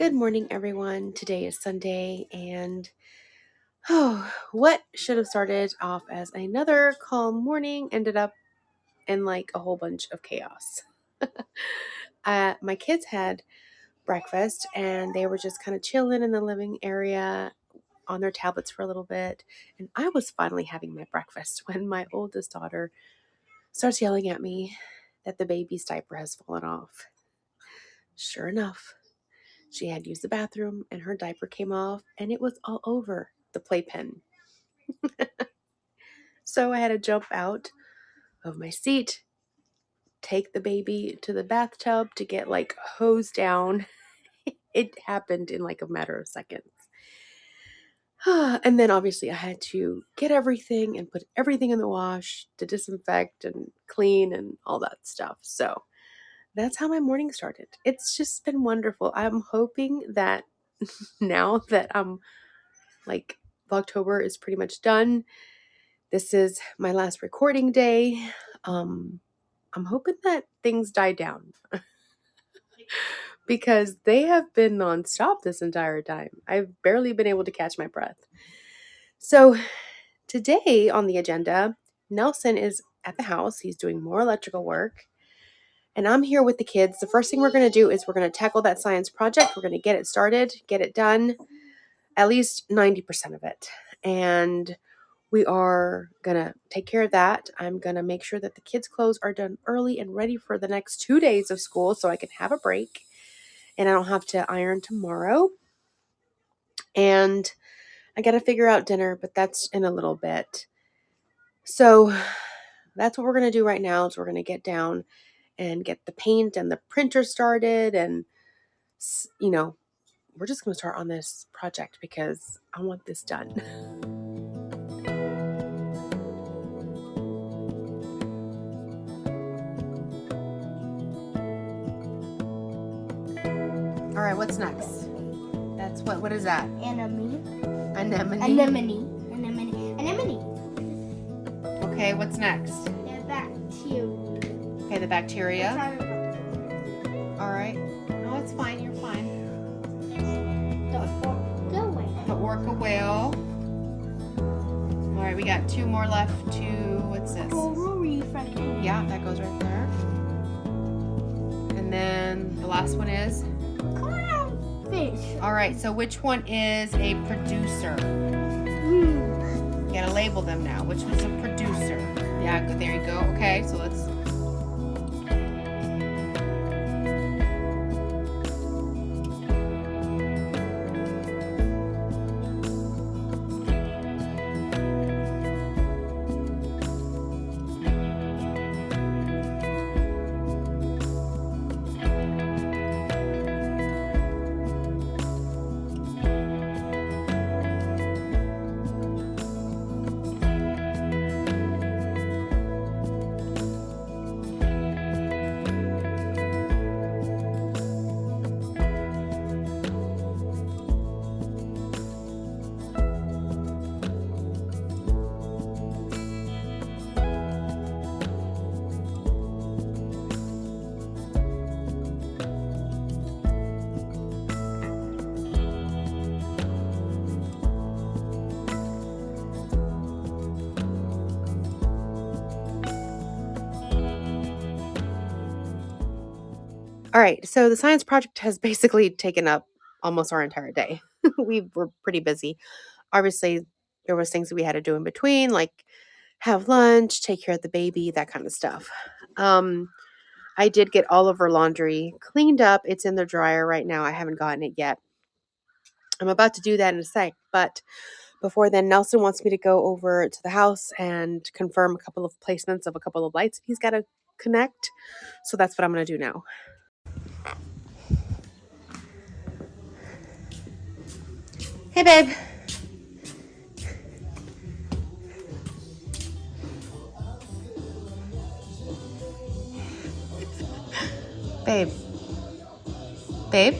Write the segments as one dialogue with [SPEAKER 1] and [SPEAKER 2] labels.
[SPEAKER 1] Good morning, everyone. Today is Sunday, and what should have started off as another calm morning ended up in like a whole bunch of chaos. My kids had breakfast, and they were just kind of chilling in the living area on their tablets for a little bit. And I was finally having my breakfast when my oldest daughter starts yelling at me that the baby's diaper has fallen off. Sure enough, she had used the bathroom and her diaper came off and it was all over the playpen. So I had to jump out of my seat, take the baby to the bathtub to get like hosed down. It happened in like a matter of seconds. And then obviously I had to get everything and put everything in the wash to disinfect and clean and all that stuff. So that's how my morning started. It's just been wonderful. I'm hoping that now that I'm like Vlogtober is pretty much done. This is my last recording day. I'm hoping that things die down because they have been nonstop this entire time. I've barely been able to catch my breath. So today on the agenda, Nelson is at the house. He's doing more electrical work. And I'm here with the kids. The first thing we're going to do is we're going to tackle that science project. We're going to get it started, get it done, at least 90% of it. And we are going to take care of that. I'm going to make sure that the kids' clothes are done early and ready for the next 2 days of school so I can have a break and I don't have to iron tomorrow. And I got to figure out dinner, but that's in a little bit. So that's what we're going to do right now is we're going to get down and get the paint and the printer started. And, you know, we're just going to start on this project because I want this done. All right, what's next? That's what is that?
[SPEAKER 2] Anemone.
[SPEAKER 1] Anemone.
[SPEAKER 2] Anemone.
[SPEAKER 1] Okay, what's next?
[SPEAKER 2] The bacteria.
[SPEAKER 1] Okay, the bacteria. All right. No, it's fine. You're fine. The orca whale. All right, we got 2 more left to, what's this?
[SPEAKER 2] Coral reef right there.
[SPEAKER 1] Yeah, that goes right there. And then the last one is?
[SPEAKER 2] Clownfish.
[SPEAKER 1] All right, so which one is a producer? You gotta label them now. Which one's a producer? Yeah, there you go. Okay, so let's... All right, so the science project has basically taken up almost our entire day. We were pretty busy. Obviously, there was things that we had to do in between, like have lunch, take care of the baby, that kind of stuff. I did get all of her laundry cleaned up. It's in the dryer right now. I haven't gotten it yet. I'm about to do that in a sec, but before then, Nelson wants me to go over to the house and confirm a couple of placements of a couple of lights he's got to connect. So that's what I'm going to do now. Hey, babe. Babe. Babe?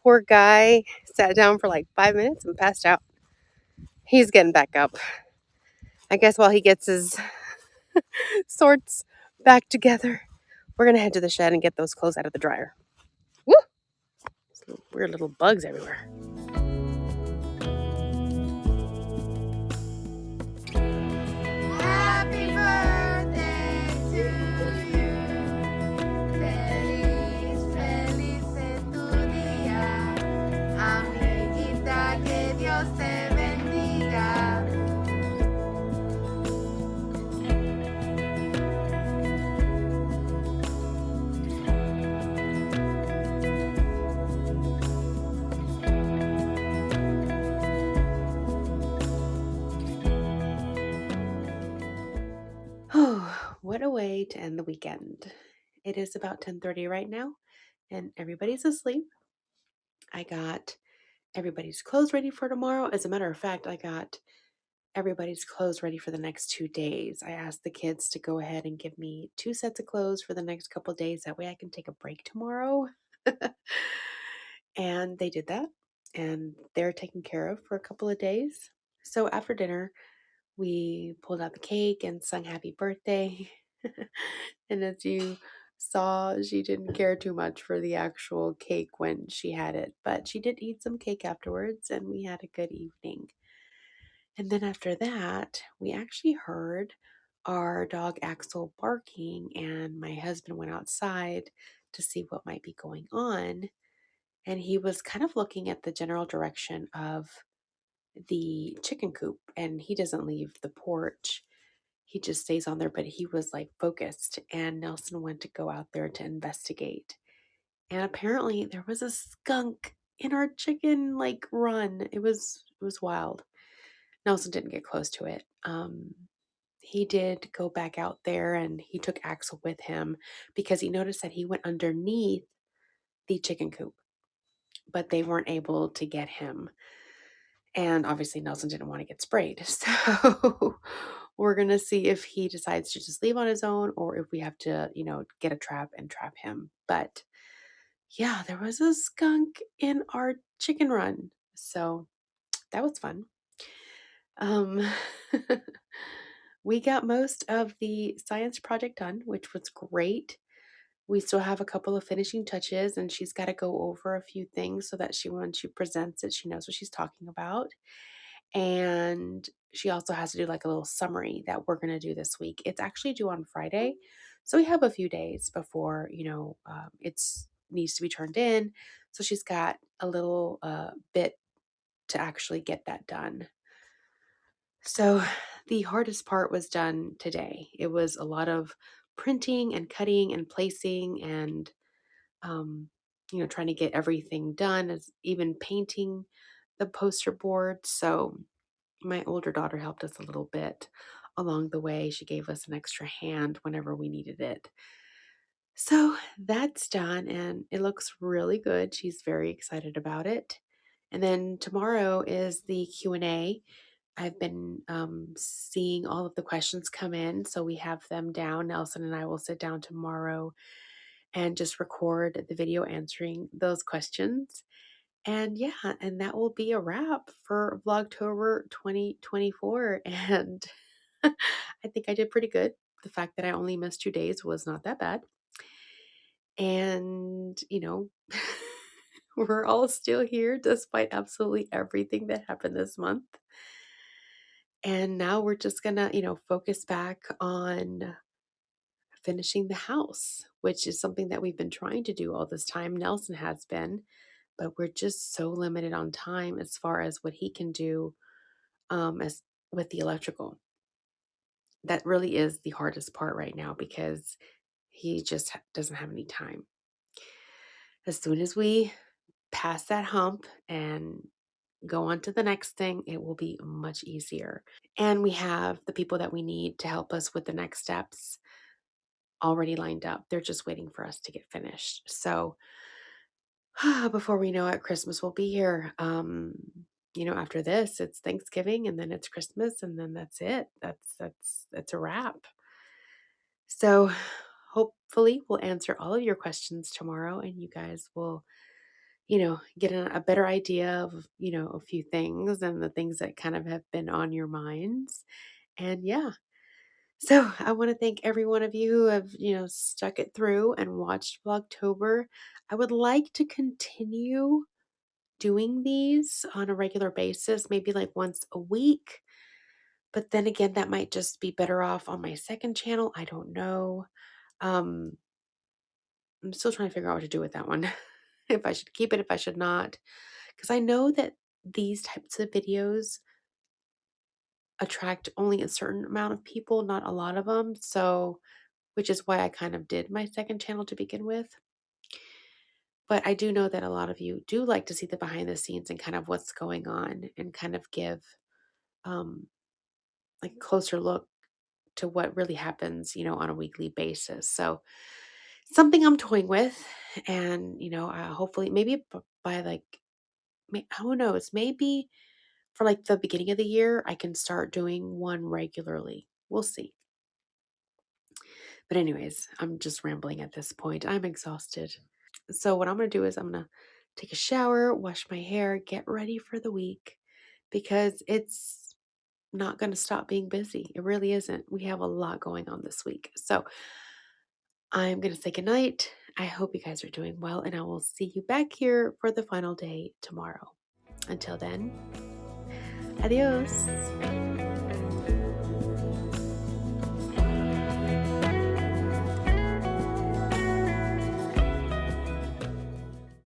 [SPEAKER 1] Poor guy sat down for like 5 minutes and passed out. He's getting back up. I guess while he gets his sorts back together, we're going to head to the shed and get those clothes out of the dryer. Woo! weird little bugs everywhere.
[SPEAKER 2] Happy birthday to you. Feliz, feliz en tu día. Amiguita, que Dios te bendiga.
[SPEAKER 1] Oh, what a way to end the weekend. It is about 10:30 right now, and everybody's asleep. I got everybody's clothes ready for tomorrow. As a matter of fact, I got everybody's clothes ready for the next 2 days. I asked the kids to go ahead and give me 2 sets of clothes for the next couple days. That way I can take a break tomorrow. And they did that, and they're taken care of for a couple of days. So after dinner, we pulled out the cake and sung happy birthday. And as you saw, she didn't care too much for the actual cake when she had it, but she did eat some cake afterwards, and we had a good evening. And then after that, we actually heard our dog Axel barking, and my husband went outside to see what might be going on. And he was kind of looking at the general direction of the chicken coop, and he doesn't leave the porch. He just stays on there, but he was like focused. And Nelson went to go out there to investigate. And apparently there was a skunk in our chicken like run. It was wild. Nelson didn't get close to it. He did go back out there and he took Axel with him because he noticed that he went underneath the chicken coop, but they weren't able to get him. And obviously, Nelson didn't want to get sprayed. So we're going to see if he decides to just leave on his own or if we have to, get a trap and trap him. But yeah, there was a skunk in our chicken run. So that was fun. Um, we got most of the science project done, which was great. We still have a couple of finishing touches, and she's got to go over a few things so that when she presents it, she knows what she's talking about. And she also has to do like a little summary that we're going to do this week. It's actually due on Friday. So we have a few days before, it's needs to be turned in. So she's got a little bit to actually get that done. So the hardest part was done today. It was a lot of printing and cutting and placing and, trying to get everything done, as even painting the poster board. So my older daughter helped us a little bit along the way. She gave us an extra hand whenever we needed it. So that's done and it looks really good. She's very excited about it. And then tomorrow is the Q&A. I've been seeing all of the questions come in, so we have them down. Nelson and I will sit down tomorrow and just record the video answering those questions. And yeah, and that will be a wrap for Vlogtober 2024. And I think I did pretty good. The fact that I only missed 2 days was not that bad. And, we're all still here despite absolutely everything that happened this month. And now we're just gonna, focus back on finishing the house, which is something that we've been trying to do all this time. Nelson has been, but we're just so limited on time as far as what he can do as with the electrical. That really is the hardest part right now because he just doesn't have any time. As soon as we pass that hump and go on to the next thing, it will be much easier. And we have the people that we need to help us with the next steps already lined up. They're just waiting for us to get finished. So before we know it, Christmas will be here. After this, it's Thanksgiving and then it's Christmas and then that's it. That's a wrap. So hopefully we'll answer all of your questions tomorrow and you guys will, get a better idea of, a few things and the things that kind of have been on your minds. And yeah. So I want to thank every one of you who have, stuck it through and watched Vlogtober. I would like to continue doing these on a regular basis, maybe like once a week. But then again, that might just be better off on my second channel. I don't know. Um, I'm still trying to figure out what to do with that one. If I should keep it, if I should not. Because I know that these types of videos attract only a certain amount of people, not a lot of them. So, which is why I kind of did my second channel to begin with. But I do know that a lot of you do like to see the behind the scenes and kind of what's going on and kind of give um like closer look to what really happens, on a weekly basis. So, something I'm toying with and, hopefully maybe by like who knows, maybe for like the beginning of the year I can start doing one regularly. We'll see. But anyways, I'm just rambling at this point. I'm exhausted. So what I'm going to do is I'm going to take a shower, wash my hair, get ready for the week because it's not going to stop being busy. It really isn't. We have a lot going on this week. So I'm going to say goodnight. I hope you guys are doing well, and I will see you back here for the final day tomorrow. Until then, adios.